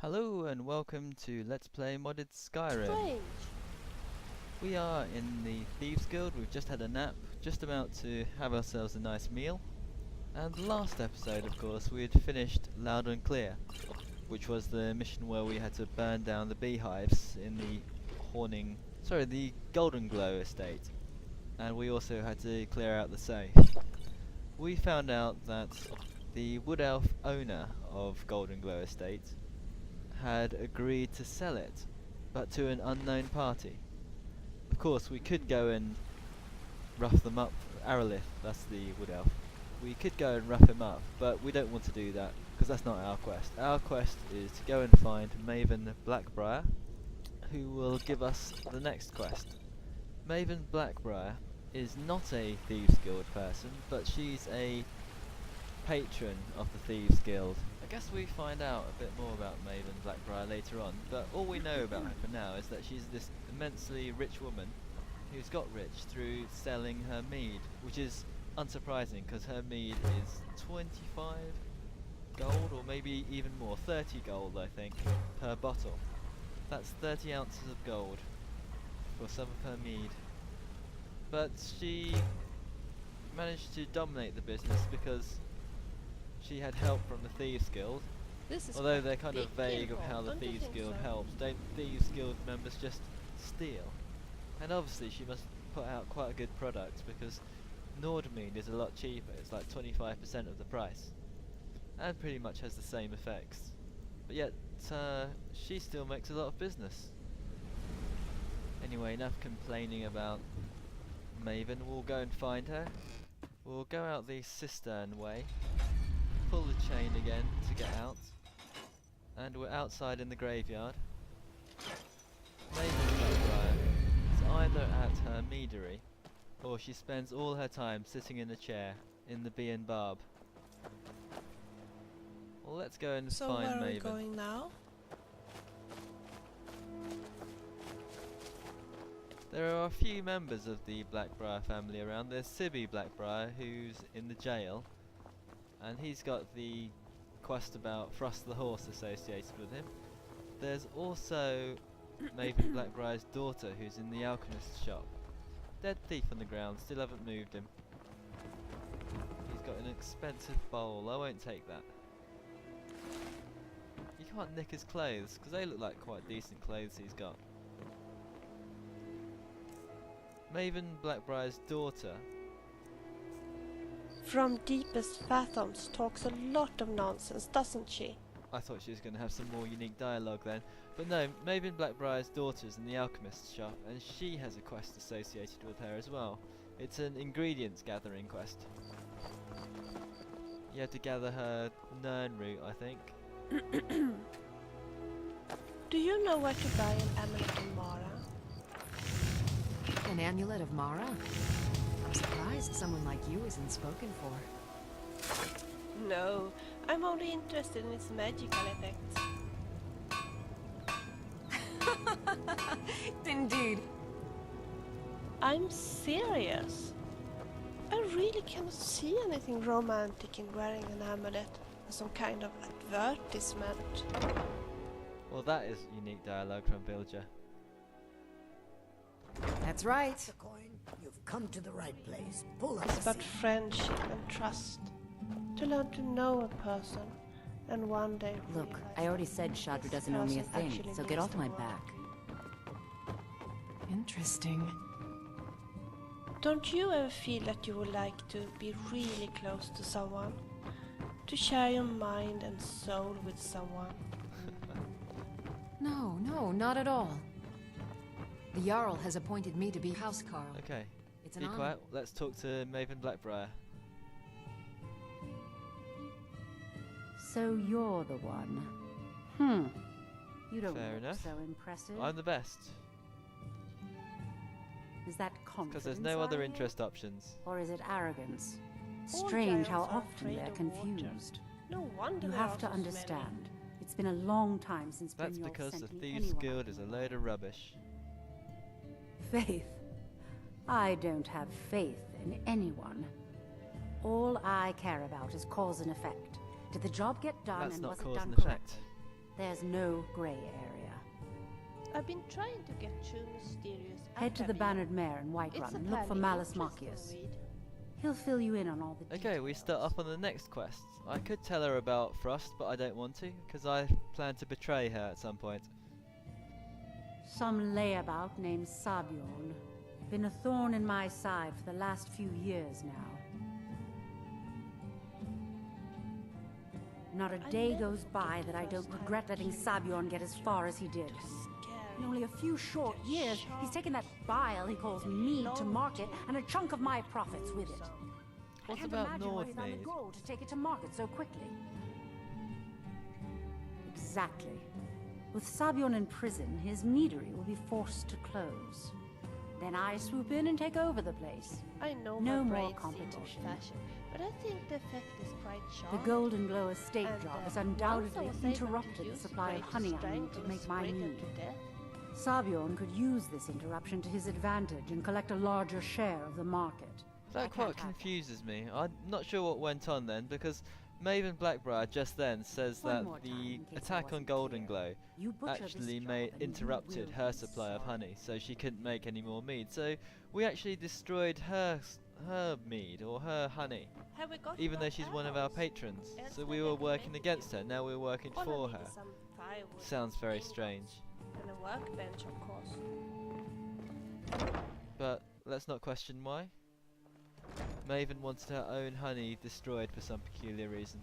Hello and welcome to Let's Play Modded Skyrim. Strange. We are in the Thieves Guild. We've just had a nap, just about to have ourselves a nice meal. And last episode, of course, we had finished Loud and Clear, which was the mission where we had to burn down the beehives in the Golden Glow estate. And we also had to clear out the safe. We found out that the Wood Elf owner of Golden Glow estate had agreed to sell it, but to an unknown party. Of course, we could go and rough them up. Aralith, that's the Wood Elf. We could go and rough him up, but we don't want to do that, because that's not our quest. Our quest is to go and find Maven Briar, who will give us the next quest. Maven Briar is not a Thieves Guild person, but she's a patron of the Thieves Guild. I guess we find out a bit more about Maven Briar later on, but all we know about her for now is that she's this immensely rich woman who's got rich through selling her mead, which is unsurprising because her mead is 25 gold, or maybe even more, 30 gold I think, per bottle. That's 30 ounces of gold for some of her mead. But she managed to dominate the business because she had help from the Thieves Guild. Although they're kind of vague of how the Thieves Guild helps. Don't Thieves Guild members just steal? And obviously she must put out quite a good product, because Nordmead is a lot cheaper. It's like 25% of the price, and pretty much has the same effects. But yet she still makes a lot of business. Anyway, enough complaining about Maven. We'll go and find her. We'll go out the cistern way, pull the chain again to get out, and we're outside in the graveyard. Maven Briar is either at her meadery, or she spends all her time sitting in a chair in the Bee and Barb. Well, let's go and So find where are Maven. we going now? There are a few members of the Blackbriar family around. There's Sibby Blackbriar, who's in the jail, and he's got the quest about Frost the horse associated with him. There's also Maven Blackbriar's daughter, who's in the alchemist's shop. Dead thief on the ground, still haven't moved him. He's got an expensive bowl, I won't take that. You can't nick his clothes, because they look like quite decent clothes he's got. Maven Blackbriar's daughter. From Deepest Fathoms talks a lot of nonsense, doesn't she? I thought she was going to have some more unique dialogue then. But no, Maven Blackbriar's daughter's in the alchemist's shop, and she has a quest associated with her as well. It's an ingredients gathering quest. You have to gather her Nern root, I think. Do you know where to buy an amulet in Mara? An amulet of Mara? I'm surprised someone like you isn't spoken for. No, I'm only interested in its magical effects. Indeed. I'm serious. I really cannot see anything romantic in wearing an amulet as some kind of advertisement. Well, that is unique dialogue from Bilger. That's right. The coin. You've come to the right place. Pull up It's the about seat. friendship and trust. To learn to know a person, and one day Look, realize I already said Shadra doesn't owe me a person thing, actually so get means off the my world. back. Interesting. Don't you ever feel that you would like to be really close to someone? To share your mind and soul with someone? No, not at all. The Jarl has appointed me to be housecarl. Okay, It's an be honor. quiet. Let's talk to Maven Blackbriar. So you're the one. You don't Fair look enough. so impressive. I'm the best, Is that because confidence? there's no other I hear? interest options. Or is it arrogance? All Strange how giants are often afraid they're of water. confused. No wonder You there have are to so understand. It's been a long time since That's Brynjolf because the sent me Thieves anyone Guild I is a can load of rubbish. Faith. I don't have faith in anyone. All I care about is cause and effect. Did the job get done That's and not was it cause done and effect. correctly? There's no gray area. I've been trying to get through mysterious. Head to the Bannered Mare in It's Whiterun a and look for fairly Malus interesting Macius. read. He'll fill you in on all the Okay, we start details. off on the next quest. I could tell her about Frost, but I don't want to, because I plan to betray her at some point. Some layabout named Sabjorn. Been a thorn in my side for the last few years now. Not a day goes by that I don't regret letting Sabjorn get as far as he did. In only a few short years, he's taken that bile he calls mead to market and a chunk of my profits with it. What I can't about imagine why he's on the Nordmead? go to take it to market so quickly. Exactly. With Sabjorn in prison, his meadery will be forced to close. Then I swoop in and take over the place. I know No my more braids seem competition. old-fashioned, but I think the effect is quite sharp. The Golden Glow estate And, job has once I undoubtedly was able to interrupted the use supply of braids to honey I need strangle to a make my spriggan mead. to death. Sabjorn could use this interruption to his advantage and collect a larger share of the market. I That can't quite have that. confuses me. I'm not sure what went on then, because Maven Blackbriar just then says One that more time, the in case I attack on wasn't Golden clear. Glow You butcher this actually job and you interrupted will her be supply of sorry. honey, so she couldn't make any more mead. So we actually destroyed her mead, or her honey, Have we got even though enough she's one of our arrows? patrons. Else So I we were can working make against it. her, now we're working All I for need her. is some firewood, Sounds very ingots, strange. and a workbench, of course. But let's not question why. Maven wanted her own honey destroyed for some peculiar reason.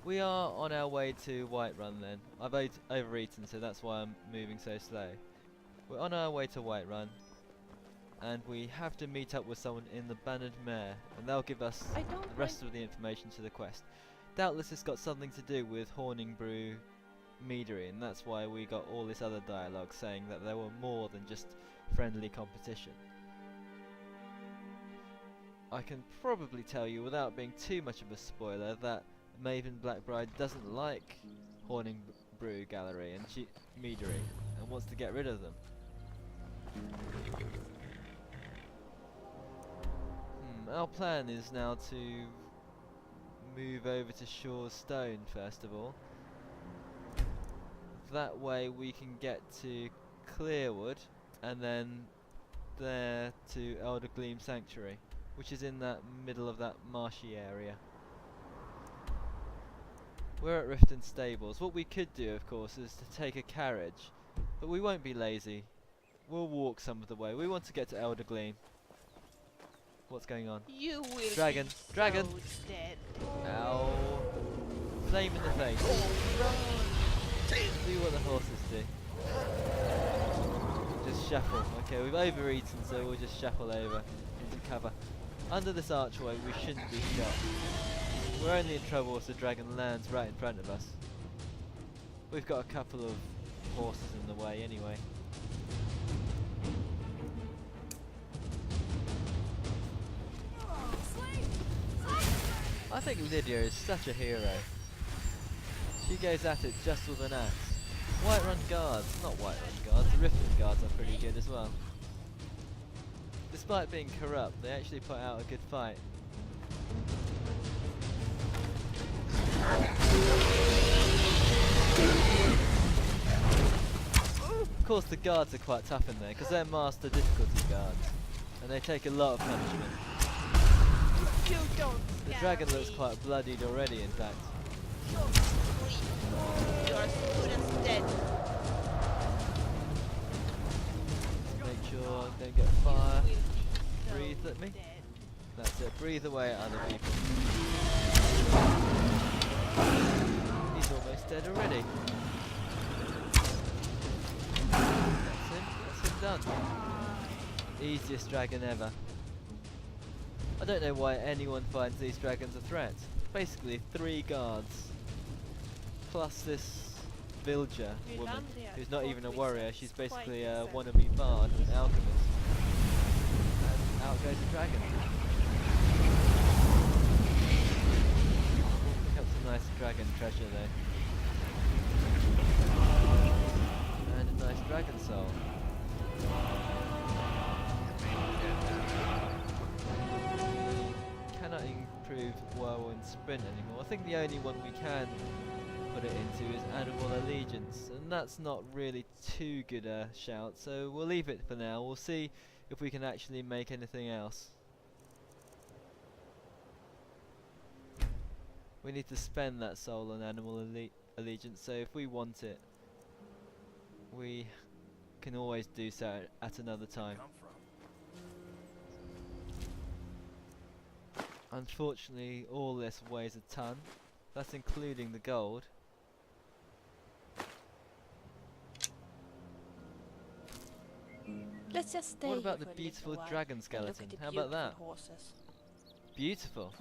We are on our way to Whiterun then. I've overeaten, so that's why I'm moving so slow. We're on our way to Whiterun, and we have to meet up with someone in the Bannered Mare, and they'll give us I don't the rest of the information to the quest. Doubtless it's got something to do with Horning Brew Meadery, and that's why we got all this other dialogue saying that there were more than just friendly competition. I can probably tell you without being too much of a spoiler that Maven Blackbride doesn't like Horning Brew Gallery and Meadery and wants to get rid of them. Our plan is now to move over to Shaw's Stone first of all. That way we can get to Clearwood and then there to Elder Gleam Sanctuary, which is in that middle of that marshy area. We're at Riften Stables. What we could do, of course, is to take a carriage, but we won't be lazy. We'll walk some of the way. We want to get to Elder Gleam. What's going on? You will Dragon, be dragon. so dead. Ow. Flame in the face. Do what the horses do. Just shuffle. Okay, we've overeaten, so we'll just shuffle over into cover. Under this archway, we shouldn't be shot. We're only in trouble if the dragon lands right in front of us. We've got a couple of horses in the way anyway. I think Lydia is such a hero. She goes at it just with an axe. Whiterun guards, not Whiterun guards, the Riften guards are pretty good as well. Despite being corrupt, they actually put out a good fight. Of course the guards are quite tough in there, because they're master difficulty guards, and they take a lot of punishment. You don't The scare dragon looks me. quite bloodied already, in fact. Don't sleep. You are as good as dead. Make sure I don't get fire. You will be so Breathe at me. dead. That's it, breathe away at other people. He's almost dead already. That's him done. Easiest dragon ever. I don't know why anyone finds these dragons a threat. Basically 3 guards, plus this villager woman, who's not even a warrior, she's basically a wannabe bard, an alchemist. And out goes the dragon. We'll pick up some nice dragon treasure though. And a nice dragon soul. Cannot improve whirlwind sprint anymore. I think the only one we can put it into is Animal Allegiance, and that's not really too good a shout, so we'll leave it for now. We'll see if we can actually make anything else. We need to spend that soul on Animal Allegiance, so if we want it, we can always do so at another time. Unfortunately, all this weighs a ton. That's including the gold. Let's just stay What here about for the a beautiful little while dragon and look skeleton? at the How about that? beautiful horses. Beautiful.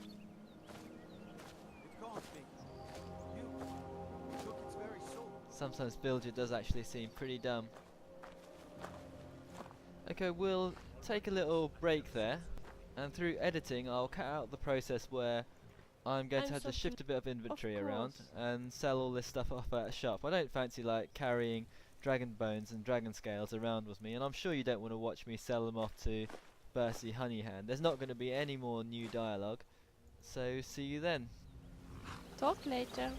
Sometimes Bilger does actually seem pretty dumb. Okay, we'll take a little break there, and through editing I'll cut out the process where I'm going to have to shift a bit of inventory around and sell all this stuff off at a shop. I don't fancy like carrying dragon bones and dragon scales around with me, and I'm sure you don't want to watch me sell them off to Bercy Honeyhand. There's not going to be any more new dialogue, so see you then. Talk later.